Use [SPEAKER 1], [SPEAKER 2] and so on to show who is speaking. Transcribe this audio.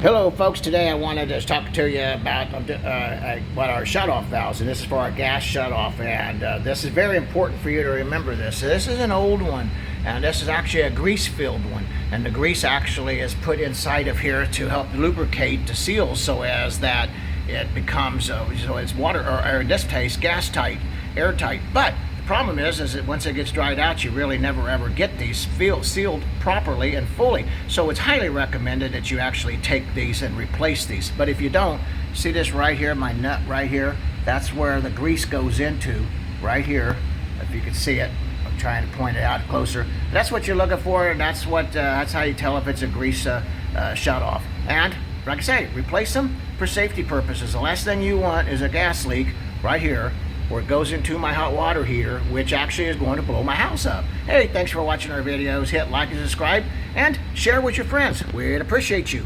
[SPEAKER 1] Hello folks, today I wanted to talk to you about our shutoff valves, and this is for our gas shutoff, and this is very important for you to remember this. So this is an old one, and this is actually a grease-filled one, and the grease actually is put inside of here to help lubricate the seals so as that it becomes, so it's water, or in this case, gas tight, airtight. But the problem is that once it gets dried out, you really never ever get these sealed properly and fully. So it's highly recommended that you actually take these and replace these. But if you don't, see this right here, my nut right here, that's where the grease goes into, right here. If you can see it, I'm trying to point it out closer. That's what you're looking for, and that's how you tell if it's a grease shut off. And like I say, replace them for safety purposes. The last thing you want is a gas leak right here, where it goes into my hot water heater, which actually is going to blow my house up. Hey, thanks for watching our videos. Hit like and subscribe, and share with your friends. We'd appreciate you.